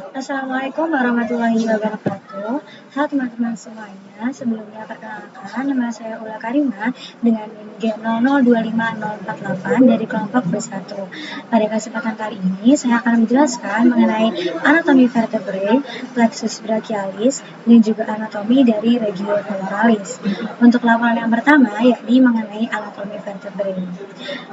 Assalamualaikum warahmatullahi wabarakatuh. Halo teman-teman semuanya, sebelumnya perkenalkan nama saya Ula Karima dengan NIM G0025048 dari kelompok B1. Pada kesempatan kali ini saya akan menjelaskan mengenai anatomi vertebrae, plexus brachialis, dan juga anatomi dari regio femoralis. Untuk laporan yang pertama yakni mengenai anatomi vertebrae.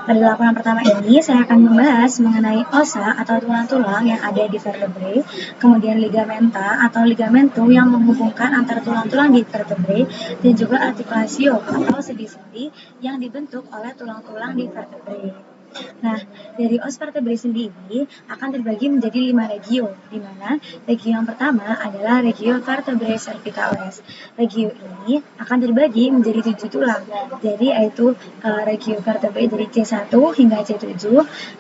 Pada laporan pertama ini saya akan membahas mengenai osa atau tulang-tulang yang ada di vertebrae, kemudian ligamenta atau ligamentum yang menghubungkan antara tulang-tulang di vertebrae, dan juga articulatio atau sendi-sendi yang dibentuk oleh tulang-tulang di vertebrae. Nah, dari os vertebrae sendiri akan terbagi menjadi 5 regio, di mana regio yang pertama adalah regio vertebrae cervicales. Regio ini akan terbagi menjadi 7 tulang, jadi yaitu regio vertebrae dari C1 hingga C7.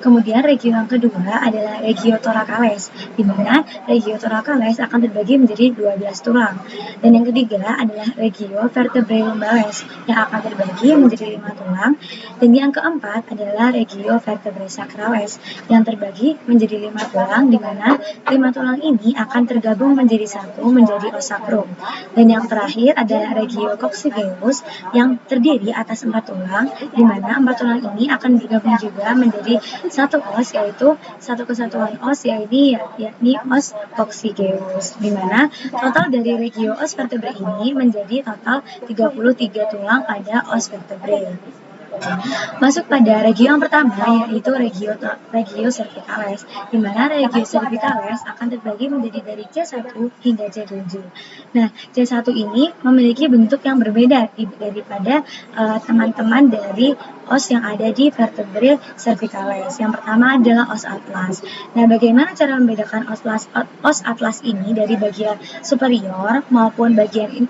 Kemudian regio yang kedua adalah regio thoracalis, di mana regio thoracalis akan terbagi menjadi 12 tulang. Dan yang ketiga adalah regio vertebrae lumbales yang akan terbagi menjadi 5 tulang. Dan yang keempat adalah regio vertebrae sacrales yang terbagi menjadi 5 tulang, di mana 5 tulang ini akan tergabung menjadi satu menjadi os sacrum. Dan yang terakhir adalah regio coccygeus yang terdiri atas 4 tulang, di mana 4 tulang ini akan bergabung juga menjadi satu os, yaitu satu kesatuan os yakni os coccygeus, di mana total dari regio os vertebrae ini menjadi total 33 tulang pada os vertebrae. Masuk pada regio yang pertama, yaitu regio cervicales, di mana regio cervicales akan terbagi menjadi dari C1 hingga C7. Nah, C1 ini memiliki bentuk yang berbeda daripada teman-teman dari os yang ada di vertebrae cervicales. Yang pertama adalah os atlas. Nah, bagaimana cara membedakan os atlas ini dari bagian superior maupun bagian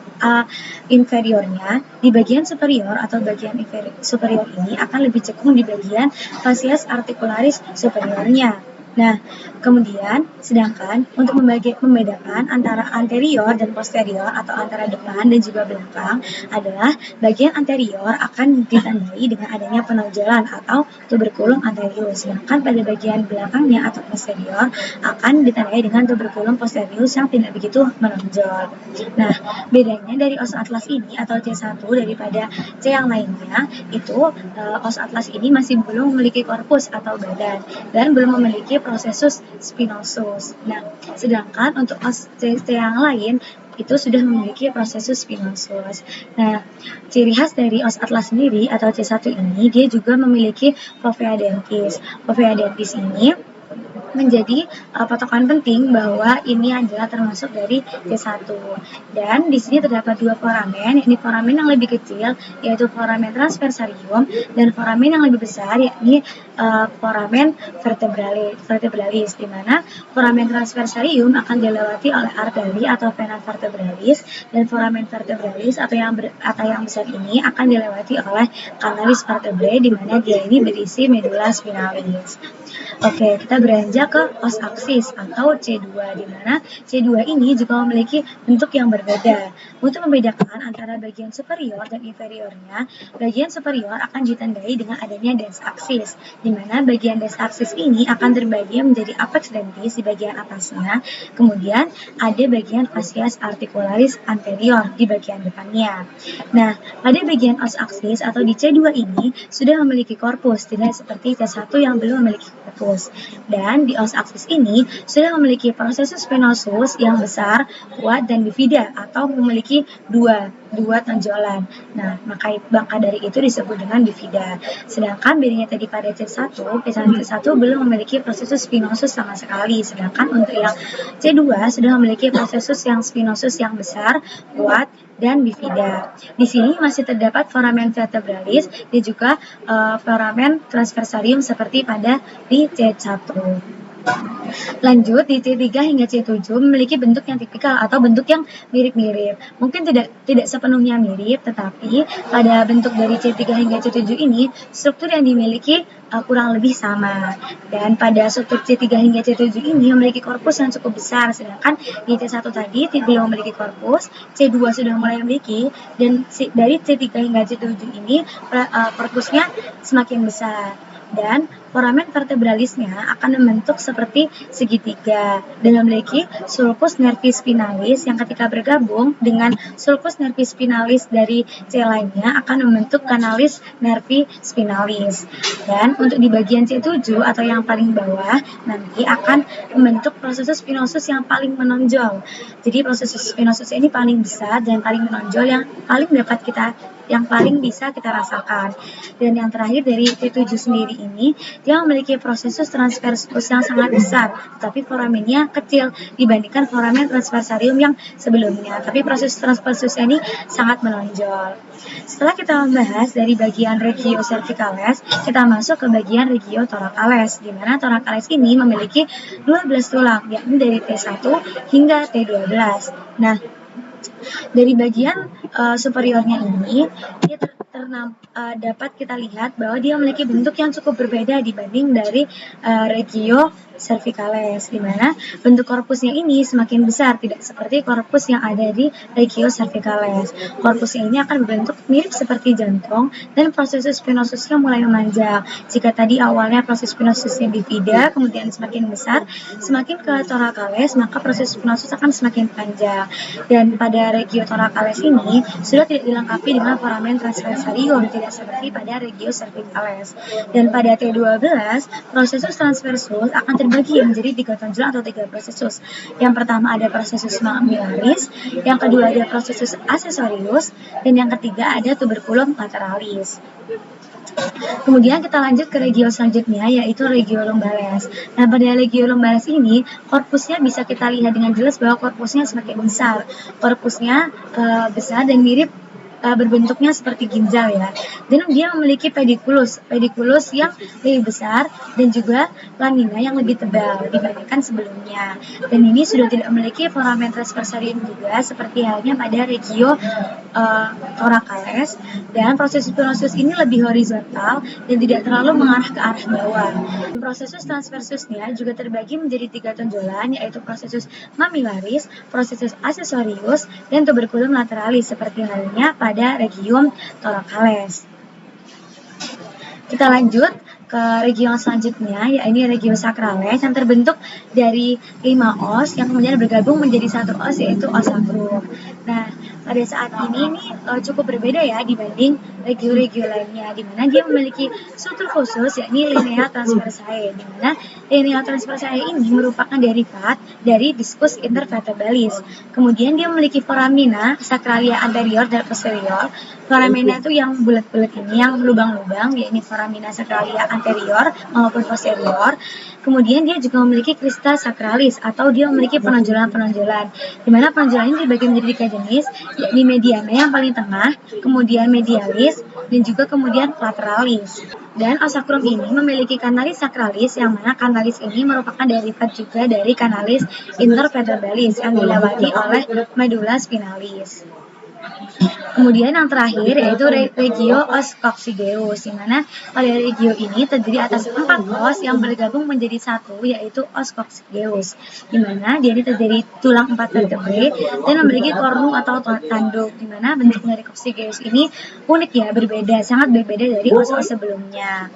inferiornya? Di bagian superior atau bagian superior ini akan lebih cekung di bagian facies articularis superiornya. Nah, kemudian sedangkan untuk membedakan antara anterior dan posterior atau antara depan dan juga belakang adalah bagian anterior akan ditandai dengan adanya penonjolan atau tuberculum anterius, sedangkan pada bagian belakangnya atau posterior akan ditandai dengan tuberculum posterius yang tidak begitu menonjol. Nah, bedanya dari os atlas ini atau C1 daripada C yang lainnya itu os atlas ini masih belum memiliki korpus atau badan dan belum memiliki prosesus spinosus. Nah, sedangkan untuk os C yang lain itu sudah memiliki prosesus spinosus. Nah, ciri khas dari os atlas sendiri atau C1 ini dia juga memiliki fovea dentis. Fovea dentis ini menjadi patokan penting bahwa ini adalah termasuk dari C1. Dan di sini terdapat dua foramen, yakni foramen yang lebih kecil yaitu foramen transversarium dan foramen yang lebih besar yakni foramen vertebralis, di mana foramen transversarium akan dilewati oleh arteri atau vena vertebralis, dan foramen vertebralis atau yang besar ini akan dilewati oleh canalis vertebrae, di mana dia ini berisi medula spinalis. Oke, kita beranjak ke os aksis atau C2, di mana C2 ini juga memiliki bentuk yang berbeda. Untuk membedakan antara bagian superior dan inferiornya, bagian superior akan ditandai dengan adanya dens aksis, di mana bagian dens aksis ini akan terbagi menjadi apex dentis di bagian atasnya, kemudian ada bagian facies articularis anterior di bagian depannya. Nah, pada bagian os aksis atau di C2 ini sudah memiliki korpus, tidak seperti C1 yang belum memiliki korpus. Dan di os aksis ini sudah memiliki prosesus spinosus yang besar, kuat, dan bifida atau memiliki dua tonjolan. Nah, maka dari itu disebut dengan bifida. Sedangkan bedanya tadi pada C1 belum memiliki prosesus spinosus sama sekali. Sedangkan untuk yang C2 sudah memiliki prosesus yang spinosus yang besar, kuat, dan bifida. Di sini masih terdapat foramen vertebralis dan juga foramen transversarium seperti pada di C1. Lanjut, di C3 hingga C7 memiliki bentuk yang tipikal atau bentuk yang mirip-mirip. Mungkin tidak sepenuhnya mirip, tetapi pada bentuk dari C3 hingga C7 ini struktur yang dimiliki kurang lebih sama. Dan pada struktur C3 hingga C7 ini memiliki korpus yang cukup besar, sedangkan di C1 tadi belum memiliki korpus, C2 sudah mulai memiliki, dan dari C3 hingga C7 ini korpusnya semakin besar. Dan foramen vertebralisnya akan membentuk seperti segitiga dan memiliki sulcus nervi spinalis yang ketika bergabung dengan sulcus nervi spinalis dari C lainnya akan membentuk canalis nervi spinalis. Dan untuk di bagian C7 atau yang paling bawah nanti akan membentuk prosesus spinosus yang paling menonjol. Jadi prosesus spinosus ini paling besar dan paling menonjol yang paling bisa kita rasakan. Dan yang terakhir dari T7 sendiri ini, dia memiliki prosesus transversus yang sangat besar, tapi foramennya kecil dibandingkan foramen transversarium yang sebelumnya. Tapi proses transversus ini sangat menonjol. Setelah kita membahas dari bagian regio cervicalis, kita masuk ke bagian regio thoracalis, di mana thoracalis ini memiliki 12 tulang, yakni dari T1 hingga T12. Nah, dari bagian superiornya ini, dia dapat kita lihat bahwa dia memiliki bentuk yang cukup berbeda dibanding dari regio cervicalis, di mana bentuk korpusnya ini semakin besar, tidak seperti korpus yang ada di regio cervicalis. Korpusnya ini akan berbentuk mirip seperti jantung dan proses spinosusnya mulai memanjang. Jika tadi awalnya proses spinosusnya bifida, kemudian semakin besar, semakin ke thoracalis, maka proses spinosus akan semakin panjang. Dan pada regio thoracalis ini sudah tidak dilengkapi dengan foramen transversarium, tidak seperti pada regio cervicalis. Dan pada T12, prosesus transversus akan terbagi menjadi 3 tonjolan atau 3 prosesus. Yang pertama ada prosesus mamillaris, yang kedua ada prosesus accessorius, dan yang ketiga ada tuberculum lateralis. Kemudian kita lanjut ke regio selanjutnya, yaitu regio lumbalis. Nah, pada regio lumbalis ini, korpusnya bisa kita lihat dengan jelas bahwa korpusnya semakin besar. Korpusnya besar dan mirip berbentuknya seperti ginjal ya. Dan dia memiliki pediculus yang lebih besar dan juga lamina yang lebih tebal dibandingkan sebelumnya. Dan ini sudah tidak memiliki foramen transversarium juga seperti halnya pada regio thoracalis, dan proses spinosus ini lebih horizontal dan tidak terlalu mengarah ke arah bawah. Prosesus transversusnya juga terbagi menjadi 3 tonjolan, yaitu prosesus mamillaris, prosesus accessorius, dan tuberculum lateralis seperti halnya pada regio thoracalis. Kita lanjut ke regio selanjutnya, yaitu regio sacralis yang terbentuk dari 5 os yang kemudian bergabung menjadi 1 os, yaitu os sacrum. Nah, pada saat ini cukup berbeda ya dibanding regio-regio lainnya, di mana dia memiliki struktur khusus yakni linea transversae, di mana linea transversae ini merupakan derivat dari discus intervertebralis. Kemudian dia memiliki foramina sacralia anterior dan posterior. Foramina itu yang bulat-bulat ini, yang lubang-lubang, yakni foramina sacralia anterior maupun posterior. Kemudian dia juga memiliki crista sacralis atau dia memiliki penonjolan-penonjolan, di mana penonjolan ini dibagi menjadi 3 jenis, yakni mediana yang paling tengah, kemudian medialis, dan juga kemudian lateralis. Dan os sacrum ini memiliki canalis sacralis, yang mana canalis ini merupakan derivat juga dari canalis intervertebralis yang dilewati oleh medulla spinalis. Kemudian yang terakhir yaitu regio os coccygeus, di mana pada regio ini terdiri atas 4 os yang bergabung menjadi 1, yaitu os coccygeus, di mana dia ini terdiri tulang 4 vertebrae dan memiliki kornu atau tanduk, di mana bentuk dari coccygeus ini unik ya, berbeda, sangat berbeda dari os-os sebelumnya.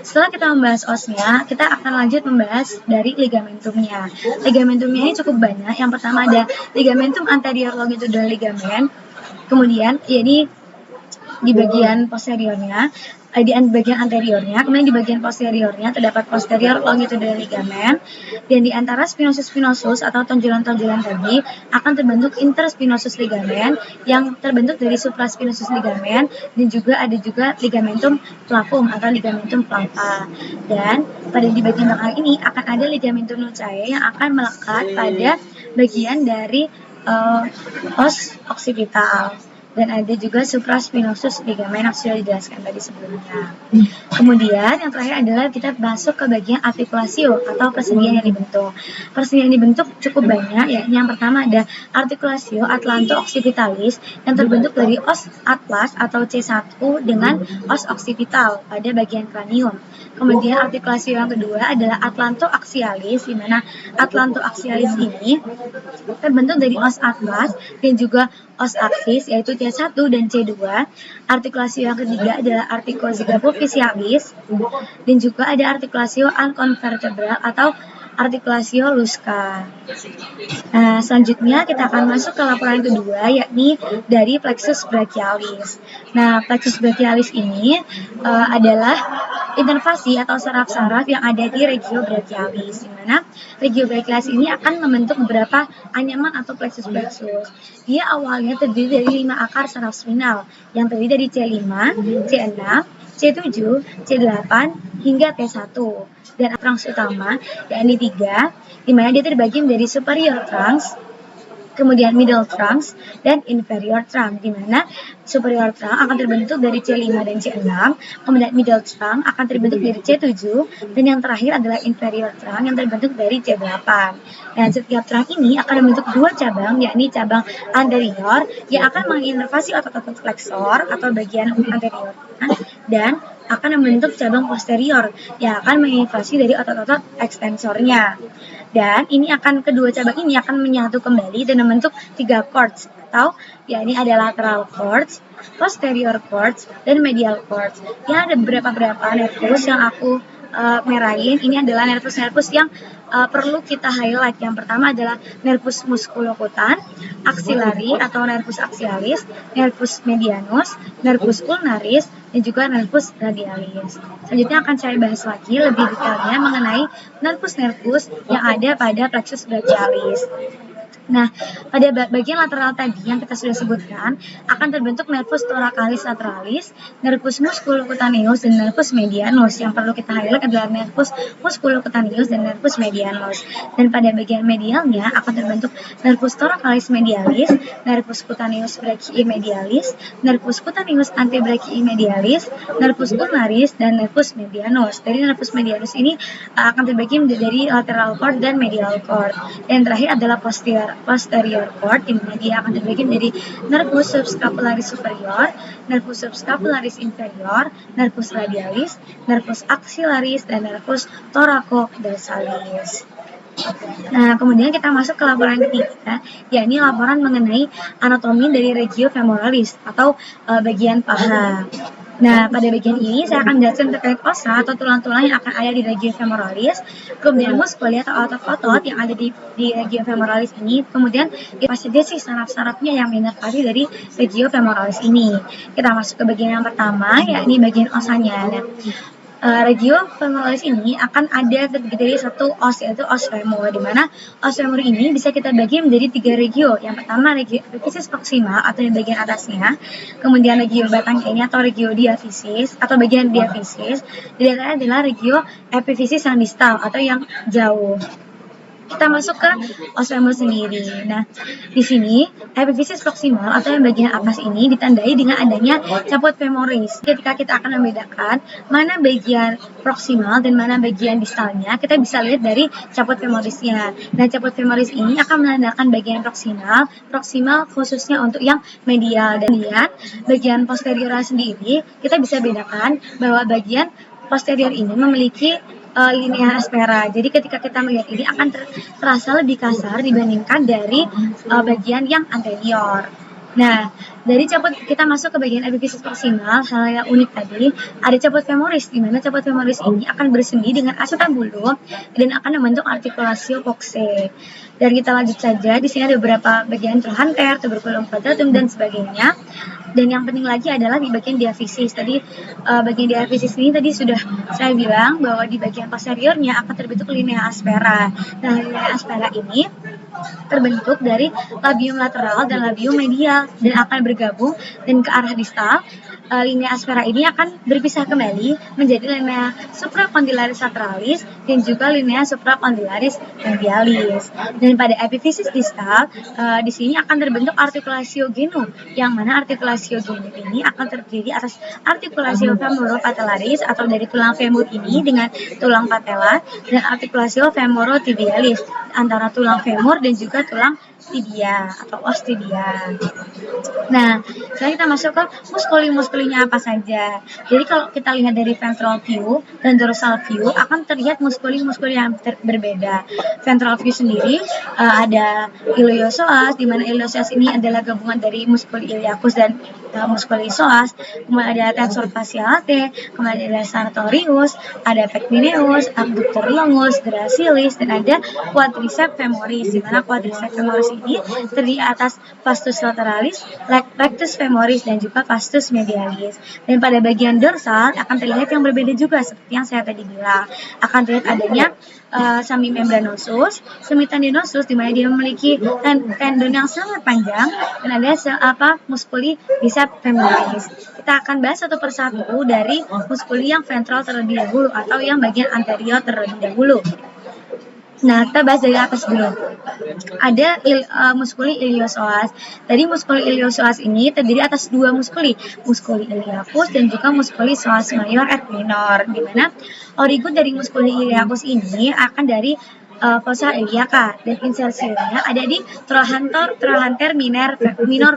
Setelah kita membahas osnya, kita akan lanjut membahas dari ligamentumnya. Ligamentumnya ini cukup banyak. Yang pertama ada ligamentum anterior longitudinal ligament. Kemudian ini di bagian posteriornya, di bagian anteriornya, kemudian di bagian posteriornya terdapat posterior longitudinal ligament, dan di antara spinosus atau tonjolan-tonjolan tadi akan terbentuk interspinosus ligament yang terbentuk dari supraspinosus ligament, dan juga ada ligamentum flavum atau ligamentum flava. Dan pada di bagian belakang ini akan ada ligamentum nuchae yang akan melekat pada bagian dari os occipital, dan ada juga supraspinosus ligament yang sudah dijelaskan tadi sebelumnya. Kemudian yang terakhir adalah kita masuk ke bagian articulatio atau persendian yang dibentuk. Persendian yang dibentuk cukup banyak, yakni yang pertama ada articulatio atlanto-occipitalis yang terbentuk dari os atlas atau C1 dengan os occipital pada bagian kranium. Kemudian articulatio yang kedua adalah atlanto-axialis, di mana atlanto-axialis ini terbentuk dari os atlas dan juga os aksis, yaitu C1 dan C2. Artikulasi yang ketiga adalah artikulasi superficialis, dan juga ada artikulasi unconvertebral atau artikulasio lusca. Nah, selanjutnya kita akan masuk ke laporan kedua, yakni dari plexus brachialis. Nah, plexus brachialis ini adalah inervasi atau saraf-saraf yang ada di regio brachialis, di mana regio brachialis ini akan membentuk beberapa anyaman atau plexus-plexus. Dia awalnya terdiri dari 5 akar saraf spinal yang terdiri dari C5, C6, C7, C8, hingga T1. Dan trunks utama, yakni 3, di mana dia terbagi menjadi superior trunks, kemudian middle trunks, dan inferior trunk, di mana superior trunk akan terbentuk dari C5 dan C6, kemudian middle trunk akan terbentuk dari C7, dan yang terakhir adalah inferior trunk yang terbentuk dari C8. Dan setiap trunk ini akan membentuk 2 cabang, yakni cabang anterior yang akan menginervasi otot-otot flexor atau bagian anterior, dan akan membentuk cabang posterior yang akan menginervasi dari otot-otot ekstensornya. Dan kedua cabang ini akan menyatu kembali dan membentuk 3 cords, atau yakni ada lateral cords, posterior cords, dan medial cords. Ya, ada beberapa nervus yang aku merahin. Ini adalah nervus-nervus yang perlu kita highlight. Yang pertama adalah nervus musculocutan, axillary atau nervus axialis, nervus medianus, nervus ulnaris, dan juga nervus radialis. Selanjutnya akan saya bahas lagi lebih detailnya mengenai nervus-nervus yang ada pada plexus brachialis. Nah, pada bagian lateral tadi yang kita sudah sebutkan, akan terbentuk nervus thoracalis lateralis, nervus musculocutaneus, dan nervus medianus. Yang perlu kita highlight adalah nervus musculocutaneus dan nervus medianus. Dan pada bagian medialnya akan terbentuk nervus thoracalis medialis, nervus cutaneus brachii medialis, nervus cutaneus antebrachii medialis, nervus ulnaris, dan nervus medianus. Dari nervus medianus ini akan terbagi dari lateral cord dan medial cord. Dan terakhir adalah posterior cord, di mana dia akan terbagi menjadi nervus subscapularis superior, nervus subscapularis inferior, nervus radialis, nervus axillaris, dan nervus thoracodorsales. Nah, kemudian kita masuk ke laporan ketiga, yakni laporan mengenai anatomi dari regio femoralis atau bagian paha. Nah, pada bagian ini saya akan jelaskan terkait osa atau tulang-tulang yang akan ada di regio femoralis, kemudian muskuli atau otot-otot yang ada di regio femoralis ini, kemudian apa saja sih saraf-sarafnya yang menginervasi dari regio femoralis ini. Kita masuk ke bagian yang pertama, yakni bagian osanya. Nah, regio femoralis ini akan ada terdiri dari satu os, yaitu os femur, di mana os femur ini bisa kita bagi menjadi 3 regio. Yang pertama regio epiphysis proximal atau di bagian atasnya, kemudian regio batangnya ini atau regio diaphysis atau bagian diaphysis, dan yang adalah regio epiphysis yang distal atau yang jauh. Kita masuk ke os femur sendiri. Nah, di sini epiphysis proximal atau yang bagian atas ini ditandai dengan adanya caput femoris. Ketika kita akan membedakan mana bagian proximal dan mana bagian distalnya, kita bisa lihat dari caput femorisnya. Nah, caput femoris ini akan menandakan bagian proximal khususnya untuk yang medial, dan bagian posterior sendiri kita bisa bedakan bahwa bagian posterior ini memiliki linea aspera. Jadi ketika kita melihat ini akan terasa lebih kasar dibandingkan dari bagian yang anterior. Nah, dari caput kita masuk ke bagian epiphysis proximal. Hal yang unik tadi ada caput femoris, di mana caput femoris ini akan bersendi dengan acetabulum dan akan membentuk artikulasio coxae. Dan kita lanjut saja. Di sini ada beberapa bagian trochanter, tuberculum quadratum, dan sebagainya. Dan yang penting lagi adalah di bagian diaphysis. Tadi bagian diaphysis ini tadi sudah saya bilang bahwa di bagian posteriornya akan terbentuk linea aspera. Nah, linea aspera ini terbentuk dari labium lateral dan labium medial dan akan bergabung dan ke arah distal. Linea aspera ini akan berpisah kembali menjadi linea supracondylaris lateralis dan juga linea supracondylaris medialis. Dan pada epiphysis distal di sini akan terbentuk artikulasio genum, yang mana artikulasio genum ini akan terdiri atas artikulasio femoropatellaris atau dari tulang femur ini dengan tulang patella, dan artikulasio femorotibialis antara tulang femur dan juga tulang tibia atau os tibia. Nah, sekarang kita masuk ke muskulinya apa saja. Jadi kalau kita lihat dari ventral view dan dorsal view akan terlihat muskuli-muskuli yang berbeda. Ventral view sendiri ada iliopsoas, di mana iliopsoas ini adalah gabungan dari muskuli iliacus dan muskuli psoas. Kemudian ada tensor fasciolate, kemudian ada sartorius, ada pectineus, abductor longus, gracilis, dan ada quadriceps femoris. Di mana quadriceps femoris ini terdiri atas vastus lateralis, rectus femoris, dan juga vastus medialis. Dan pada bagian dorsal akan terlihat yang berbeda juga seperti yang saya tadi bilang. Akan terlihat adanya semimembranosus, semitendinosus, di mana dia memiliki tendon yang sangat panjang, dan ada muskuli biceps femoris. Kita akan bahas satu persatu dari muskuli yang ventral terlebih dahulu atau yang bagian anterior terlebih dahulu. Nah, kita bahas dari atas dulu. Ada muskuli iliopsoas. Tadi muskuli iliopsoas ini terdiri atas dua muskuli iliacus dan juga muskuli psoas mayor et minor, di mana origo dari muskuli iliacus ini akan dari fossa iliaca, dan insersinya ada di trochanter minor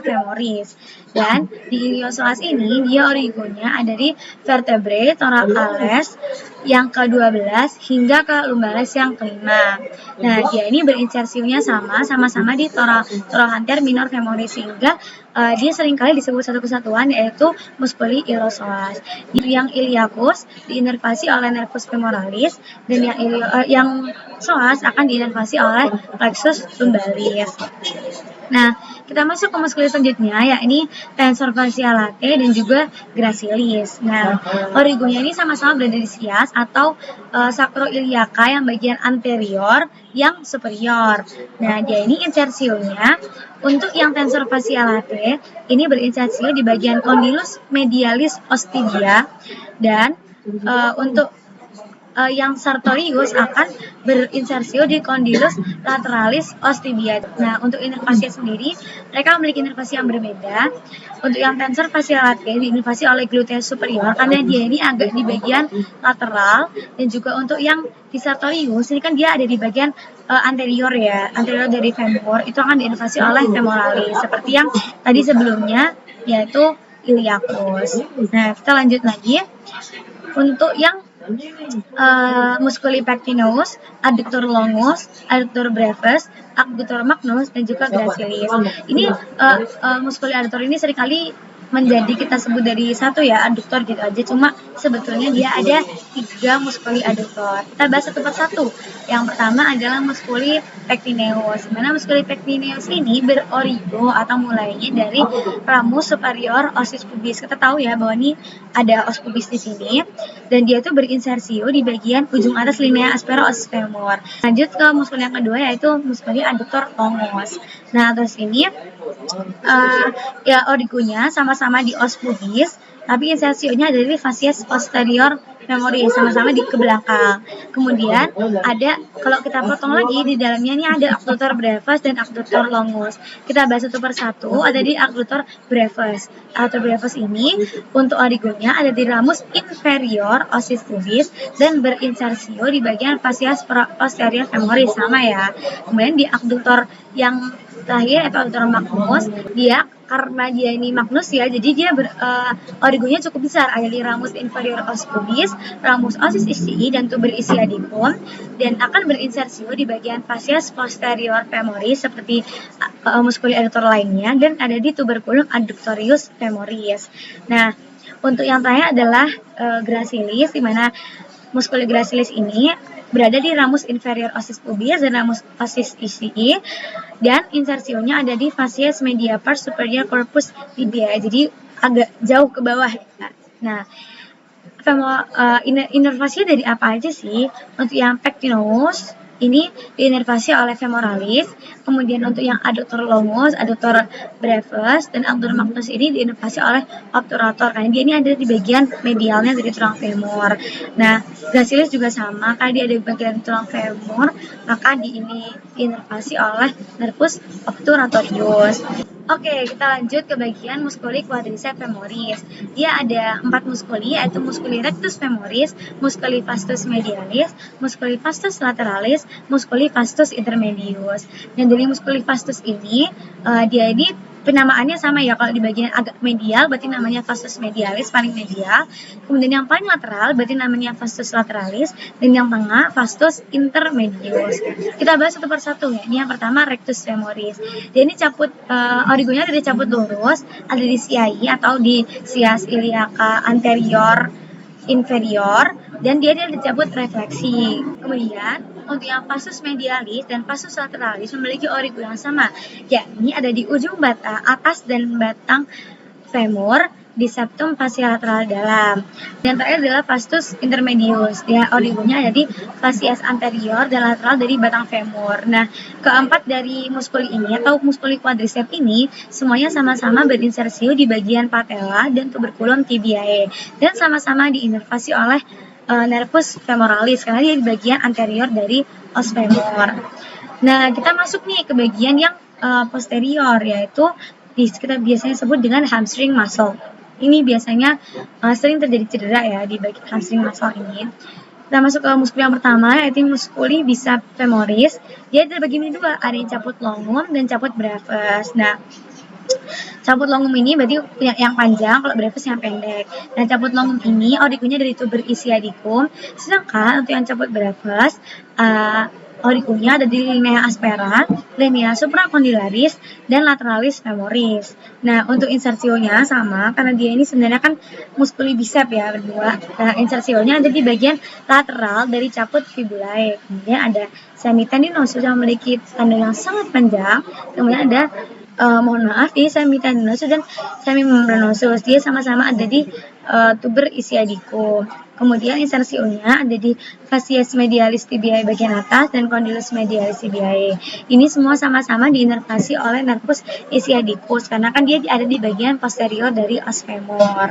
femoris. Dan di iliopsoas ini dia origonya ada di vertebrae thoracalis yang ke-12 hingga ke lumbalis yang ke-5. Nah, dia ini berinsersinya sama-sama di trochanter minor femoris, sehingga dia seringkali disebut satu kesatuan yaitu muskuli iliopsoas. Yang iliacus diinervasi oleh nervus femoralis, dan yang psoas akan diinervasi oleh plexus lumbalis. Nah, kita masuk ke muskuli selanjutnya, yakni tensor fasciolate dan juga gracilis. Nah, origonya ini sama-sama berada di sias atau sacroiliaca yang bagian anterior yang superior. Nah, dia ini insersionya untuk yang tensor fasciolate ini berinsersio di bagian condylus medialis ostidia, dan untuk yang sartorius akan berinsersio di condylus lateralis ostidia. Nah, untuk inervasi sendiri, mereka memiliki inervasi yang berbeda. Untuk yang tensor fasciolate diinervasi oleh gluteus superior karena dia ini agak di bagian lateral, dan juga untuk yang di sartorius ini kan dia ada di bagian anterior dari femur, itu akan diinervasi oleh femoralis seperti yang tadi sebelumnya yaitu iliacus. Nah, kita lanjut lagi. Untuk yang muskuli pectineus, adductor longus, adductor brevis, adductor magnus, dan juga gracilis. Ini muskuli adductor ini seringkali menjadi kita sebut dari satu adductor gitu aja, cuma sebetulnya dia ada 3 muskuli adductor. Kita bahas satu persatu. Yang pertama adalah muskuli pectineus. Mana muskuli pectineus ini berorigo atau mulainya dari ramus superior osis pubis. Kita tahu bahwa ini ada os pubis di sini, dan dia itu berinsersio di bagian ujung atas linea aspera osis femur. Lanjut ke muskuli yang kedua yaitu muskuli adductor longus. Nah, terus ini origonya sama-sama di os pubis, tapi insersionya dari fascies posterior femoris, sama-sama di ke belakang. Kemudian ada, kalau kita potong lagi di dalamnya ini ada adductor brevis dan adductor longus. Kita bahas satu persatu. Ada di adductor brevis. Adductor brevis ini untuk origonya ada di ramus inferior osis pubis dan berinsersio di bagian fascies posterior femoris, sama ya. Kemudian di adductor yang terakhir atau adductor magnus, dia karena dia ini magnus jadi dia origonya cukup besar, ada di ramus inferior osis pubis, ramus osis ischiae, dan tuber ischiadicum, dan akan berinsersio di bagian fascies posterior femoris seperti muskuli adductor lainnya, dan ada di tuberculum adductorius femoris. Nah, untuk yang terakhir adalah gracilis, di mana muskuli gracilis ini berada di ramus inferior osis pubis dan ramus osis ischiae, dan insersionya ada di fascies media pars superior corpus tibia, jadi agak jauh ke bawah. Nah, inervasi dari apa aja sih? Untuk yang pectineus ini diinervasi oleh femoralis, kemudian untuk yang adductor longus, adductor brevis, dan adductor magnus ini diinervasi oleh obturator, karena dia ini ada di bagian medialnya dari tulang femur. Nah, gracilis juga sama, karena dia ada di bagian tulang femur, maka ini diinervasi oleh nervus obturatorius. Oke, kita lanjut ke bagian muskuli quadriceps femoris. Dia ada 4 muskuli, yaitu muskuli rectus femoris, muskuli vastus medialis, muskuli vastus lateralis, muskuli vastus intermedius. Dan dari muskuli vastus ini, dia ini penamaannya sama ya, kalau di bagian agak medial berarti namanya vastus medialis, paling medial. Kemudian yang paling lateral berarti namanya vastus lateralis, dan yang tengah vastus intermedius. Kita bahas satu persatu ya. Ini yang pertama rectus femoris. Dia ini cabut origonya ada di cabut lurus, ada di CIE atau di sias iliaca anterior inferior, dan dia dicabut refleksi. Kemudian untuk yang vastus medialis dan vastus lateralis memiliki origo yang sama, yakni ada di ujung batang atas dan batang femur di septum fascia lateral dalam. Dan terakhir adalah vastus intermedius. Dia origonya ada di fascias anterior dan lateral dari batang femur. Nah, keempat dari muskuli ini atau muskuli quadriceps ini semuanya sama-sama berinsersio di bagian patella dan tuberculum tibiae, dan sama-sama diinervasi oleh nervus femoralis karena dia di bagian anterior dari os femur. Nah, kita masuk nih ke bagian yang posterior, yaitu kita biasanya sebut dengan hamstring muscle. Ini biasanya sering terjadi cedera ya di bagian hamstring muscle ini. Kita masuk ke muskul yang pertama, yaitu muskuli biceps femoris. Dia terbagi menjadi dua, ada yang caput longum dan caput brevis. Nah, cabut longum ini berarti yang panjang, kalau brevis yang pendek. Nah, cabut longum ini origonya dari tuber ischiadicum, sedangkan untuk yang cabut brevis origonya ada di linea aspera, linea supracondylaris, dan lateralis femoris. Nah, untuk insersionya sama, karena dia ini sebenarnya kan muskuli bicep ya berdua. Nah, insersionya ada di bagian lateral dari caput fibulae. Kemudian ada semitendinosus yang memiliki tanda yang sangat panjang. Kemudian ada mohon maaf, ini semitendinosus dan semimembranosus. Dia sama-sama ada di tuber ischiadicum. Kemudian insersionya ada di fascias medialis tibiae bagian atas dan condylus medialis tibiae. Ini semua sama-sama diinervasi oleh nervus ischiadicus karena kan dia ada di bagian posterior dari os femur.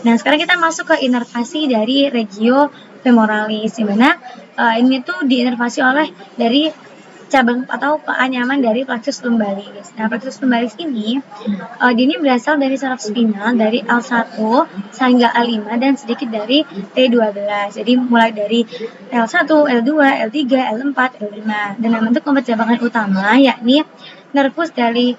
Nah, sekarang kita masuk ke inervasi dari regio femoralis, di mana ini tuh diinervasi oleh dari cabang atau keanyaman dari plexus lumbalis. Nah, plexus lumbalis ini dia berasal dari saraf spinal dari L1 hingga L5 dan sedikit dari T12. Jadi mulai dari L1, L2, L3, L4, L5. Dan membentuk pempercabangan utama yakni nervus dari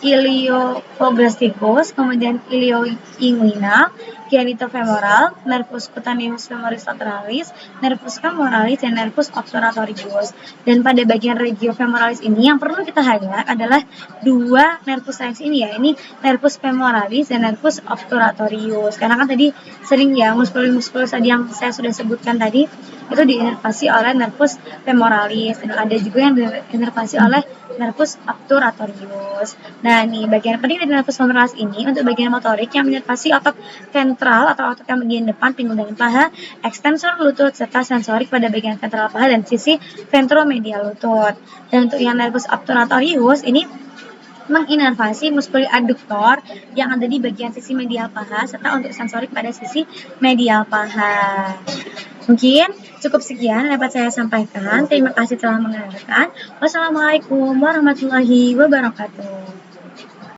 iliopoblasticus, kemudian ilioinguinal, genitofemoral, nervus cutaneus femoris lateralis, nervus femoralis, dan nervus obturatorius. Dan pada bagian regio femoralis ini yang perlu kita highlight adalah dua nervus lain ini ya, ini nervus femoralis dan nervus obturatorius. Karena kan tadi sering ya muskulus tadi yang saya sudah sebutkan tadi itu diinervasi oleh nervus femoralis, dan ada juga yang diinervasi oleh nervus obturatorius. Nah, nih bagian penting dari nervus femoralis ini untuk bagian motorik yang menyerupai otot ventral atau otot yang bagian depan pinggul dan paha, ekstensor lutut, serta sensorik pada bagian ventral paha dan sisi ventromedial lutut. Dan untuk yang nervus obturatorius ini menginervasi muskuli adduktor yang ada di bagian sisi medial paha, serta untuk sensorik pada sisi medial paha. Mungkin cukup sekian yang dapat saya sampaikan. Terima kasih telah mendengarkan. Wassalamualaikum warahmatullahi wabarakatuh.